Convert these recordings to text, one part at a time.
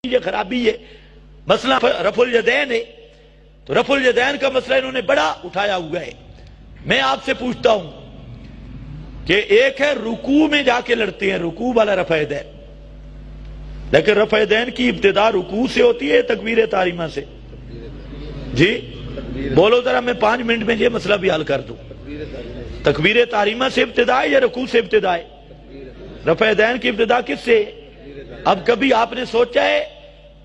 یہ خرابی ہے۔ مسئلہ رفع الیدین ہے، تو رفع الیدین کا مسئلہ انہوں نے بڑا اٹھایا ہوا ہے۔ میں آپ سے پوچھتا ہوں کہ ایک ہے رکوع میں جا کے لڑتے ہیں، رکوع والا رفع الیدین، لیکن رفع الیدین کی ابتدا رکوع سے ہوتی ہے تکبیر تحریمہ سے؟ جی بولو ذرا، میں 5 منٹ میں یہ مسئلہ بھی حل کر دوں۔ تکبیر تحریمہ سے ابتدا ہے یا رکوع سے ابتدا ہے؟ رفع الیدین کی ابتدا کس سے؟ اب کبھی آپ نے سوچا ہے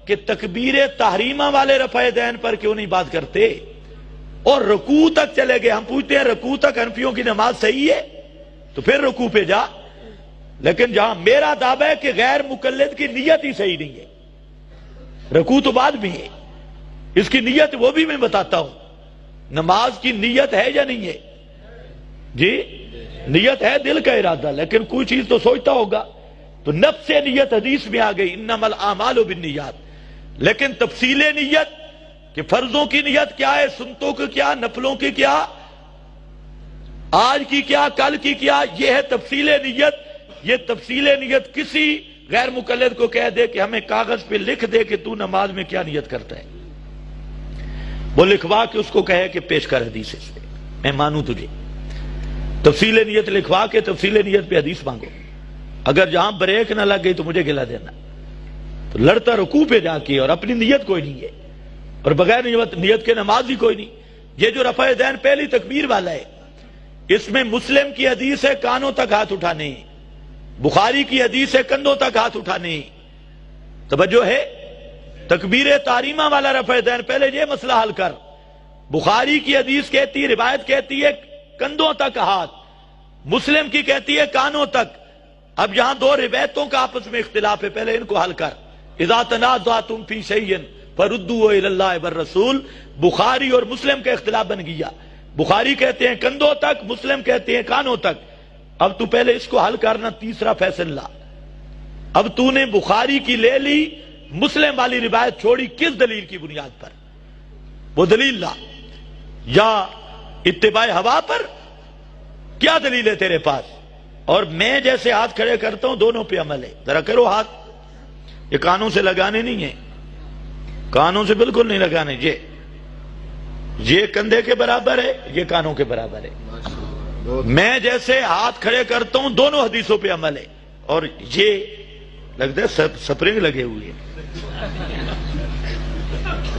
کہ تکبیر تحریمہ والے رفع الیدین پر کیوں نہیں بات کرتے اور رکوع تک چلے گئے؟ ہم پوچھتے ہیں رکوع تک حنفیوں کی نماز صحیح ہے تو پھر رکوع پہ جا، لیکن جہاں میرا دعویٰ ہے کہ غیر مقلد کی نیت ہی صحیح نہیں ہے، رکوع تو بعد میں ہے، اس کی نیت وہ بھی میں بتاتا ہوں۔ نماز کی نیت ہے یا نہیں ہے؟ جی نیت ہے، دل کا ارادہ، لیکن کوئی چیز تو سوچتا ہوگا، تو نفس نیت حدیث میں آ گئی انما الاعمال بالنیات، لیکن تفصیل نیت کہ فرضوں کی نیت کیا ہے، سنتوں کی کیا، نفلوں کی کیا، آج کی کیا، کل کی کیا، یہ ہے تفصیل نیت۔ یہ تفصیل نیت کسی غیر مقلد کو کہہ دے کہ ہمیں کاغذ پہ لکھ دے کہ تو نماز میں کیا نیت کرتا ہے، وہ لکھوا کے اس کو کہے کہ پیش کر حدیث اس پہ، میں مانوں تجھے۔ تفصیل نیت لکھوا کے تفصیل نیت پہ حدیث مانگو، اگر جہاں بریک نہ لگ گئی تو مجھے گلا دینا۔ تو لڑتا رکوع پہ جا کے اور اپنی نیت کوئی نہیں ہے، اور بغیر نیت کے نماز ہی کوئی نہیں۔ یہ جو رفع الیدین پہلی تکبیر والا ہے، اس میں مسلم کی حدیث ہے کانوں تک ہاتھ اٹھانے، بخاری کی حدیث ہے کندھوں تک ہاتھ اٹھانے۔ توجہ ہے؟ تکبیر تحریمہ والا رفع الیدین پہلے یہ مسئلہ حل کر۔ بخاری کی حدیث کہتی ہے، روایت کہتی ہے کندھوں تک ہاتھ، مسلم کی کہتی ہے کانوں تک۔ اب یہاں دو روایتوں کا آپس میں اختلاف ہے، پہلے ان کو حل کر۔ اذا تنازعتم فی شیء فردوہ الی اللہ والرسول، بخاری اور مسلم کا اختلاف بن گیا۔ بخاری کہتے ہیں کندھوں تک، مسلم کہتے ہیں کانوں تک۔ اب تو پہلے اس کو حل کرنا، تیسرا فیصلہ لا۔ اب تو نے بخاری کی لے لی، مسلم والی روایت چھوڑی، کس دلیل کی بنیاد پر؟ وہ دلیل لا۔ یا اتباع ہوا پر؟ کیا دلیل ہے تیرے پاس؟ اور میں جیسے ہاتھ کھڑے کرتا ہوں دونوں پہ عمل ہے، ذرا کرو ہاتھ۔ یہ کانوں سے لگانے نہیں ہیں، کانوں سے بالکل نہیں لگانے۔ یہ کندھے کے برابر ہے، یہ کانوں کے برابر ہے۔ میں جیسے ہاتھ کھڑے کرتا ہوں دونوں حدیثوں پہ عمل ہے، اور یہ لگتا ہے سپرنگ لگے ہوئے ہیں۔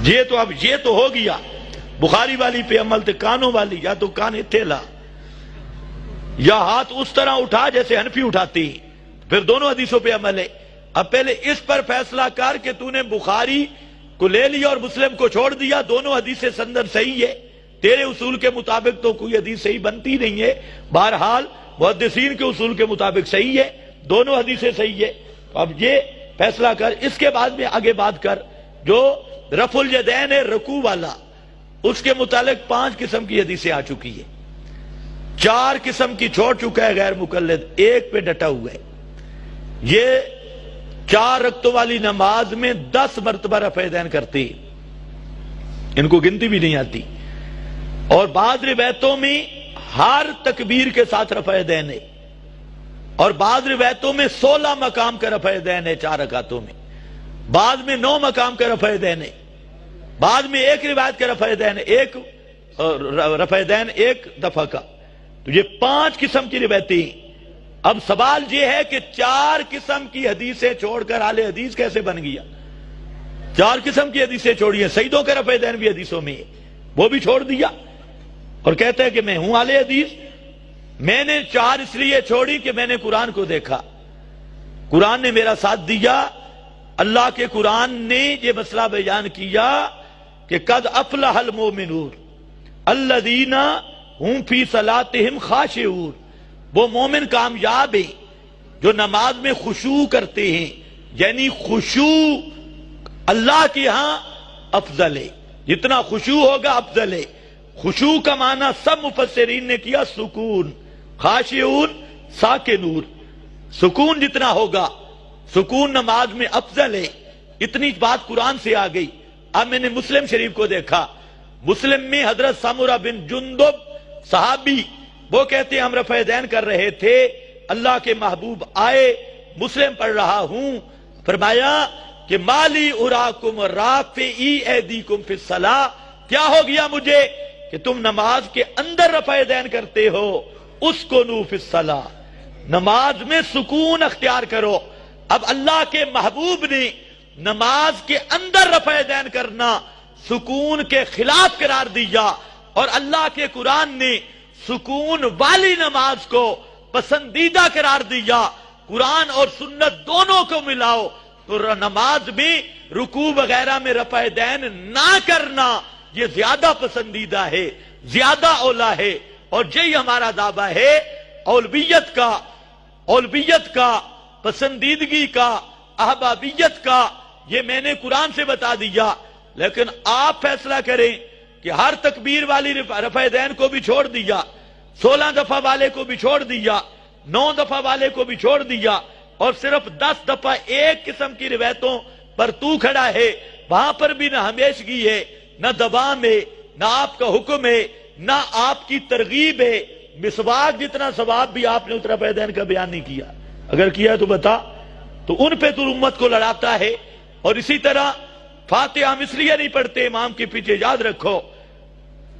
یہ تو ہو گیا، بخاری والی پہ عمل تھے، کانوں والی یا تو کان اتھے لا، یا ہاتھ اس طرح اٹھا جیسے حنفی اٹھاتی، پھر دونوں حدیثوں پہ عمل ہے۔ اب پہلے اس پر فیصلہ کر کہ تو نے بخاری کو لے لیا اور مسلم کو چھوڑ دیا، دونوں حدیثیں سندن صحیح ہے، تیرے اصول کے مطابق تو کوئی حدیث صحیح بنتی نہیں ہے، بہرحال محدثین کے اصول کے مطابق صحیح ہے، دونوں حدیثیں صحیح ہے۔ اب یہ فیصلہ کر، اس کے بعد میں آگے بات کر۔ جو رفع الیدین ہے رکوع والا، اس کے متعلق 5 قسم کی حدیثیں آ چکی ہے، 4 قسم کی چھوڑ چکا ہے غیر مقلد، ایک پہ ڈٹا ہوا ہے۔ یہ 4 رکعتوں والی نماز میں 10 مرتبہ رفع الیدین کرتے ہیں، ان کو گنتی بھی نہیں آتی، اور بعض روایتوں میں ہر تکبیر کے ساتھ رفع الیدین ہے، اور بعض روایتوں میں 16 مقام کا رفع الیدین ہے 4 رکعتوں میں، بعض میں 9 مقام کا رفع الیدین ہے، بعض میں ایک روایت کا رفع الیدین ہے، ایک رفع الیدین ایک دفعہ کا۔ تو یہ 5 قسم کی روایتیں ہیں۔ اب سوال یہ ہے کہ 4 قسم کی حدیثیں چھوڑ کر اہل حدیث کیسے بن گیا؟ 4 قسم کی حدیثیں چھوڑی ہیں، سیدوں کا رفع الیدین بھی حدیثوں میں ہے، وہ بھی چھوڑ دیا، اور کہتا ہے کہ میں ہوں اہل حدیث۔ میں نے 4 اس لیے چھوڑی کہ میں نے قرآن کو دیکھا، قرآن نے میرا ساتھ دیا، اللہ کے قرآن نے یہ مسئلہ بیان کیا کہ قد افلح المؤمنون الذین هم فی صلاتہم خاشعون، وہ مومن کامیاب ہیں جو نماز میں خشوع کرتے ہیں، یعنی خشوع اللہ کے ہاں افضل ہے، جتنا خشوع ہوگا افضل ہے۔ خشوع کا معنی سب مفسرین نے کیا سکون، خاشعون ساکنون، سکون جتنا ہوگا، سکون نماز میں افضل ہے۔ اتنی بات قرآن سے آ گئی۔ اب میں نے مسلم شریف کو دیکھا، مسلم میں حضرت سمرہ بن جندب صحابی، وہ کہتے ہیں ہم رفع الیدین کر رہے تھے، اللہ کے محبوب آئے، مسلم پڑھ رہا ہوں، فرمایا کہ مالی اراکم رافعی ایدیکم فی الصلاۃ، کیا ہو گیا مجھے کہ تم نماز کے اندر رفع دین کرتے ہو؟ اسکنوا فی الصلاۃ، نماز میں سکون اختیار کرو۔ اب اللہ کے محبوب نے نماز کے اندر رفع دین کرنا سکون کے خلاف قرار دیا، اور اللہ کے قرآن نے سکون والی نماز کو پسندیدہ قرار دیا۔ قرآن اور سنت دونوں کو ملاؤ تو نماز میں رکوع وغیرہ میں رفع دین نہ کرنا یہ زیادہ پسندیدہ ہے، زیادہ اولا ہے، اور یہی ہمارا دعویٰ ہے اولویت کا، پسندیدگی کا، احبابیت کا۔ یہ میں نے قرآن سے بتا دیا، لیکن آپ فیصلہ کریں کہ ہر تکبیر والی رفع دین کو بھی چھوڑ دیا، 16 دفعہ والے کو بھی چھوڑ دیا، 9 دفعہ والے کو بھی چھوڑ دیا، اور صرف 10 دفعہ ایک قسم کی روایتوں پر تو کھڑا ہے، وہاں پر بھی نہ ہمیشگی ہے، نہ دوام ہے، نہ آپ کا حکم ہے، نہ آپ کی ترغیب ہے۔ مسواک جتنا ثواب بھی آپ نے اتنا رفع دین کا بیان نہیں کیا، اگر کیا ہے تو بتا، تو ان پہ تو امت کو لڑاتا ہے۔ اور اسی طرح فاتحہ ہم اس لیے نہیں پڑھتے امام کے پیچھے، یاد رکھو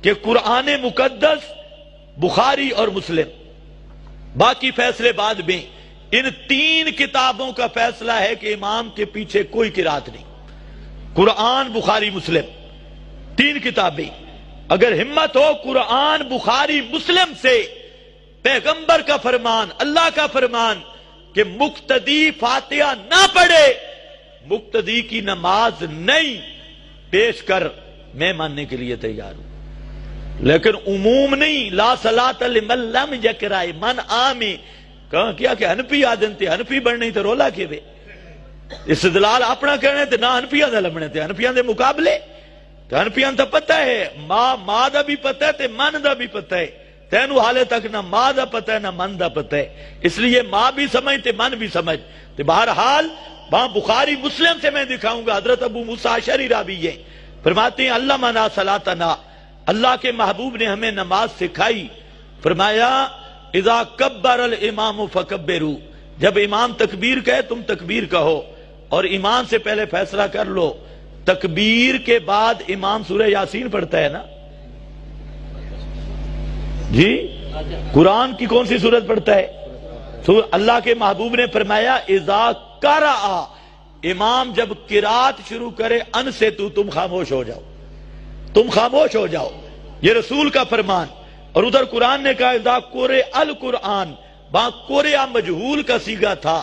کہ قرآن مقدس، بخاری اور مسلم، باقی فیصلے بعد میں، ان 3 کتابوں کا فیصلہ ہے کہ امام کے پیچھے کوئی قرات نہیں۔ قرآن، بخاری، مسلم، 3 کتابیں۔ اگر ہمت ہو قرآن، بخاری، مسلم سے پیغمبر کا فرمان، اللہ کا فرمان کہ مقتدی فاتحہ نہ پڑھے، مقتدی کی نماز نہیں، پیش کر، میں ماننے کے لیے تیار ہوں، لیکن عموم نہیں۔ لا صلاۃ لمن لم یقرأ، من آمی، کہاں کیا کہ ہنفی آدن تھے، ہنفی بڑھنے تھے رولا کے وے استدلال اپنا کرنے تھے، نہ ہنفیاں دا لمنے تھے، ہنفیاں دے مقابلے تو ہنفیاں دا پتہ ہے، ماں دا بھی پتہ ہے تے من دا بھی پتہ ہے، تینو حالے تک نہ ماں دا پتہ ہے نہ من دا پتہ ہے، اس لیے ماں بھی سمجھ تے من بھی سمجھ تے۔ بہرحال وہاں بخاری مسلم سے میں دکھاؤں گا، حضرت ابو موسیٰ اشعری راوی ہیں، فرماتے ہیں علمنا صلاتنا، اللہ کے محبوب نے ہمیں نماز سکھائی، فرمایا اذا کبر الامام فکبروا، جب امام تکبیر کہے تم تکبیر کہو، اور امام سے پہلے فیصلہ کر لو، تکبیر کے بعد امام سورہ یاسین پڑھتا ہے نا جی؟ قرآن کی کون سی سورت پڑھتا ہے؟ اللہ کے محبوب نے فرمایا اذا قرأ، امام جب قرات شروع کرے ان سے تم خاموش ہو جاؤ، تم خاموش ہو جاؤ، یہ رسول کا فرمان۔ اور ادھر قرآن نے کہا اذا قرئ القرآن، وہاں قرئ مجہول کا صیغہ تھا،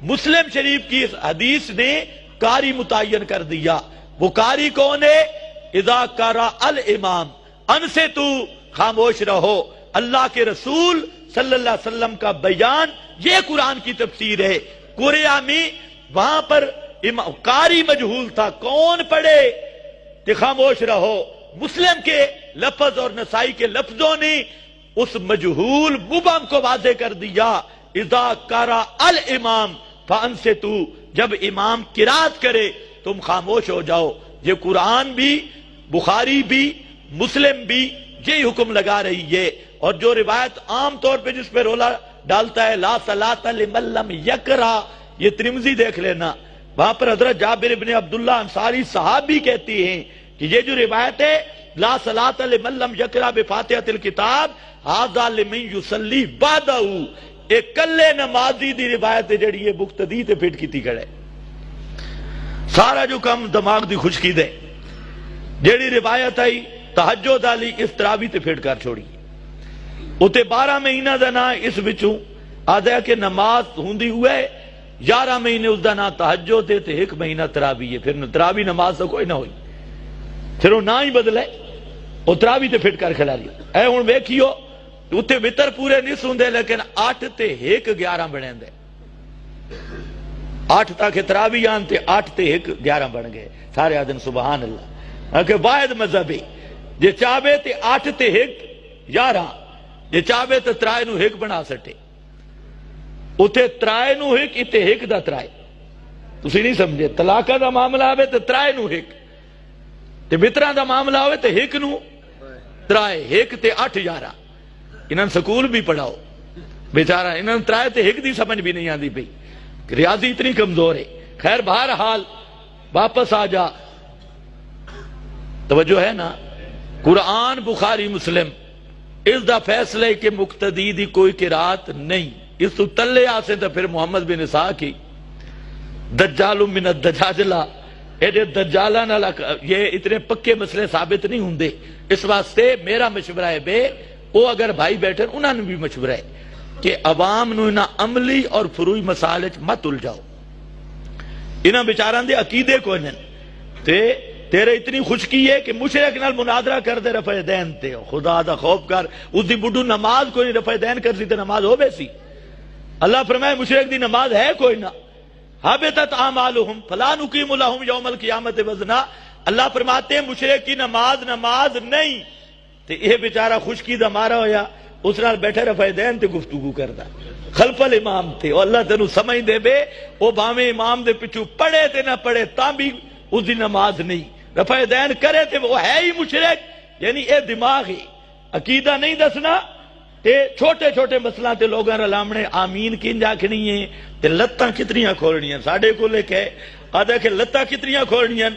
مسلم شریف کی اس حدیث نے قاری متعین کر دیا، وہ قاری کون ہے؟ اذا قرأ الامام، ان سے تو خاموش رہو۔ اللہ کے رسول صلی اللہ علیہ وسلم کا بیان، یہ قرآن کی تفسیر ہے۔ قرآن میں وہاں پر قاری مجہول تھا، کون پڑھے کہ خاموش رہو۔ مسلم کے لفظ اور نسائی کے لفظوں نے اس مجہول مبہم کو واضح کر دیا، اذا قرأ الامام فانصتوا، جب امام قرات کرے تم خاموش ہو جاؤ۔ یہ قرآن بھی، بخاری بھی، مسلم بھی یہی حکم لگا رہی ہے۔ اور جو روایت عام طور پہ جس پہ رولا ڈالتا ہے لا صلاۃ لمن لم یقرأ، یہ ترمذی دیکھ لینا، وہاں پر حضرت جابر بن عبداللہ انصاری صحابی کہتے ہیں کہ یہ جو روایت ہے لا صلاۃ لمن لم یقرأ بفاتحۃ الکتاب ھذا لمن یصلی بعدہ، ایک کلے نمازی دی روایت ہے جڑی یہ مقتدی تے فٹ کیتی کھڑے، سارا جو کم دماغ دی خشکی دے، جیڑی روایت آئی تہجد والی اس تراوی تے فٹ کر چھوڑی، اتے 12 مہینہ دا نا اس وچوں آدھا کہ نماز ہوندی ہوئے 11 مہینے اس دا نا تہجد تے 1 مہینہ تراوی ہے، پھر تراوی نماز تو کوئی نہ ہوئی، پھر وہ نہ ہی بدلے، وہ تراوی تے فٹ کر کھلا لیا۔ اے ہن ویکھیو اتے وتر پورے نہیں سوندے، لیکن 8 تے 1 11 بنے دے، 8 تاکہ تراوی آن تے 8 تے 1 11 بن گئے، سارے آدن سبحان اللہ، کہ واحد مذہب ہے، جے چاہے تے 8 تے 1 11، جے چاہے تے 3 نو 1 بنا سٹے، اتے 3 نو 1 اتے 1 دا 3، تسی نہیں سمجھے، طلاقہ دا معاملہ ہوئے تے 3 نو 1، تے بتران دا معاملہ ہوئے تے 1 نو 3، 1 تے 8 11، انہاں سکول بھی پڑھاؤ، بیچارہ انہاں 3 تے 1 دی سمجھ بھی نہیں آندی پئی، ریاضی اتنی کمزور ہے۔ خیر بہرحال واپس آ جا. توجہ ہے نا. قرآن بخاری مسلم اس دا فیصلہ ہے کہ مقتدی دی کوئی قرات نہیں. اس تو تلے آسے تو پھر محمد بن اسحاق کی دجال من الدجاجلہ ایڈے دجالہ نہ یہ اتنے پکے مسئلے ثابت نہیں ہوں دے. اس واسطے میرا مشورہ ہے بے وہ اگر بھائی بیٹھے انہوں نے بھی مشورہ ہے کہ عوام نو انہاں عملی اور فروئی مسائل مت الجاؤ. انہاں بیچاراں دے عقیدے کو نہیں تیرے اتنی خوشکی ہے کہ مشرک نال مناظرہ کر دے رفع دین تے. خدا دا خوف کر. اس دی بڈو نماز کوئی رفع دین کر سی تے نماز ہو بیسی. اللہ فرمائے مشرک دی نماز ہے کوئی نہ. حبطت اعمالہم فلا نقیم لہم یوم القیامت وزنا. اللہ فرماتے ہیں مشرک کی نماز نہیں. تے یہ بیچارہ خوشکی دا مارا ہویا اس نال بیٹھے رفع دین تے گفتگو کردا خلف الامام تے. اور اللہ تینوں سمجھ دے بے وہ باویں امام دے پچھو پڑھے تے نہ پڑھے تاں بھی اس دی نماز نہیں. رفع دین کرے تے وہ ہے ہی مشرک. یعنی اے دماغ ہی عقیدہ نہیں دسنا تے چھوٹے چھوٹے مسئلہ تے لوگاں رلامنے آمین کن جاکھنی ہیں تے لتاں کتنیاں کھولنی ہیں. ساڑھے کو لے کے آدھا کہ لتاں کتنیاں کھولنی ہیں.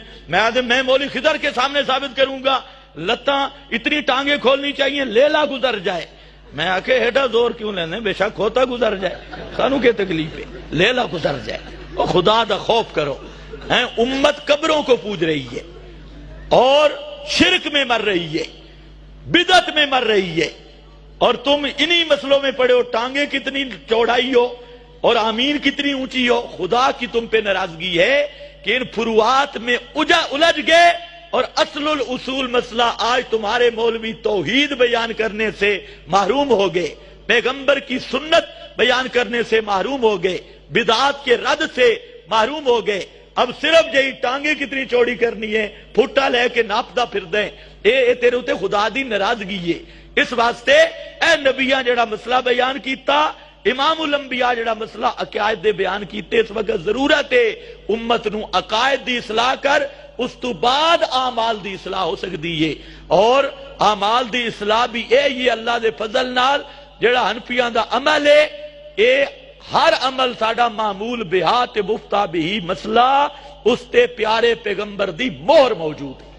میں مولی خضر کے سامنے ثابت کروں گا لتاں اتنی ٹانگیں کھولنی چاہیے لیلا گزر جائے. میں آکے ہیڈا زور کیوں لینے بے شک ہوتا گزر جائے سانو کے تکلیف ہے لیلا گزر جائے. اور خدا دا خوف کرو. امت قبروں کو پوج رہی ہے اور شرک میں مر رہی ہے بدعت میں مر رہی ہے اور تم انہی مسئلوں میں پڑے ہو. ٹانگیں کتنی چوڑائی ہو اور آمین کتنی اونچی ہو. خدا کی تم پہ ناراضگی ہے کہ ان فروعات میں الجھ گئے اور اصل الاصول مسئلہ آج تمہارے مولوی توحید بیان کرنے سے محروم ہو گئے پیغمبر کی سنت بیان کرنے سے محروم ہو گئے بدعات کے رد سے محروم ہو گئے. اب صرف یہی ٹانگیں کتنی چوڑی کرنی ہے پھٹا لے کے ناپدہ پھر دیں. اے تیرے ہوتے خدا دی ناراضگی ہے. اس واسطے اے نبیاں جڑا مسئلہ بیان کیتا امام الانبیاء جڑا مسئلہ عقائد دے بیان کیتے اس وقت ضرورت ہے امت نو عقائد دی اصلاح کر اس تو بعد اعمال دی اصلاح ہو سکتی ہے. اور اعمال دی اصلاح بھی اے یہ اللہ دے فضل نال جڑا حنفیاں دا عمل ہے اے ہر عمل ساڈا معمول بہا تے مفتہ بھی مسئلہ اس تے پیارے پیغمبر دی مہر موجود ہے.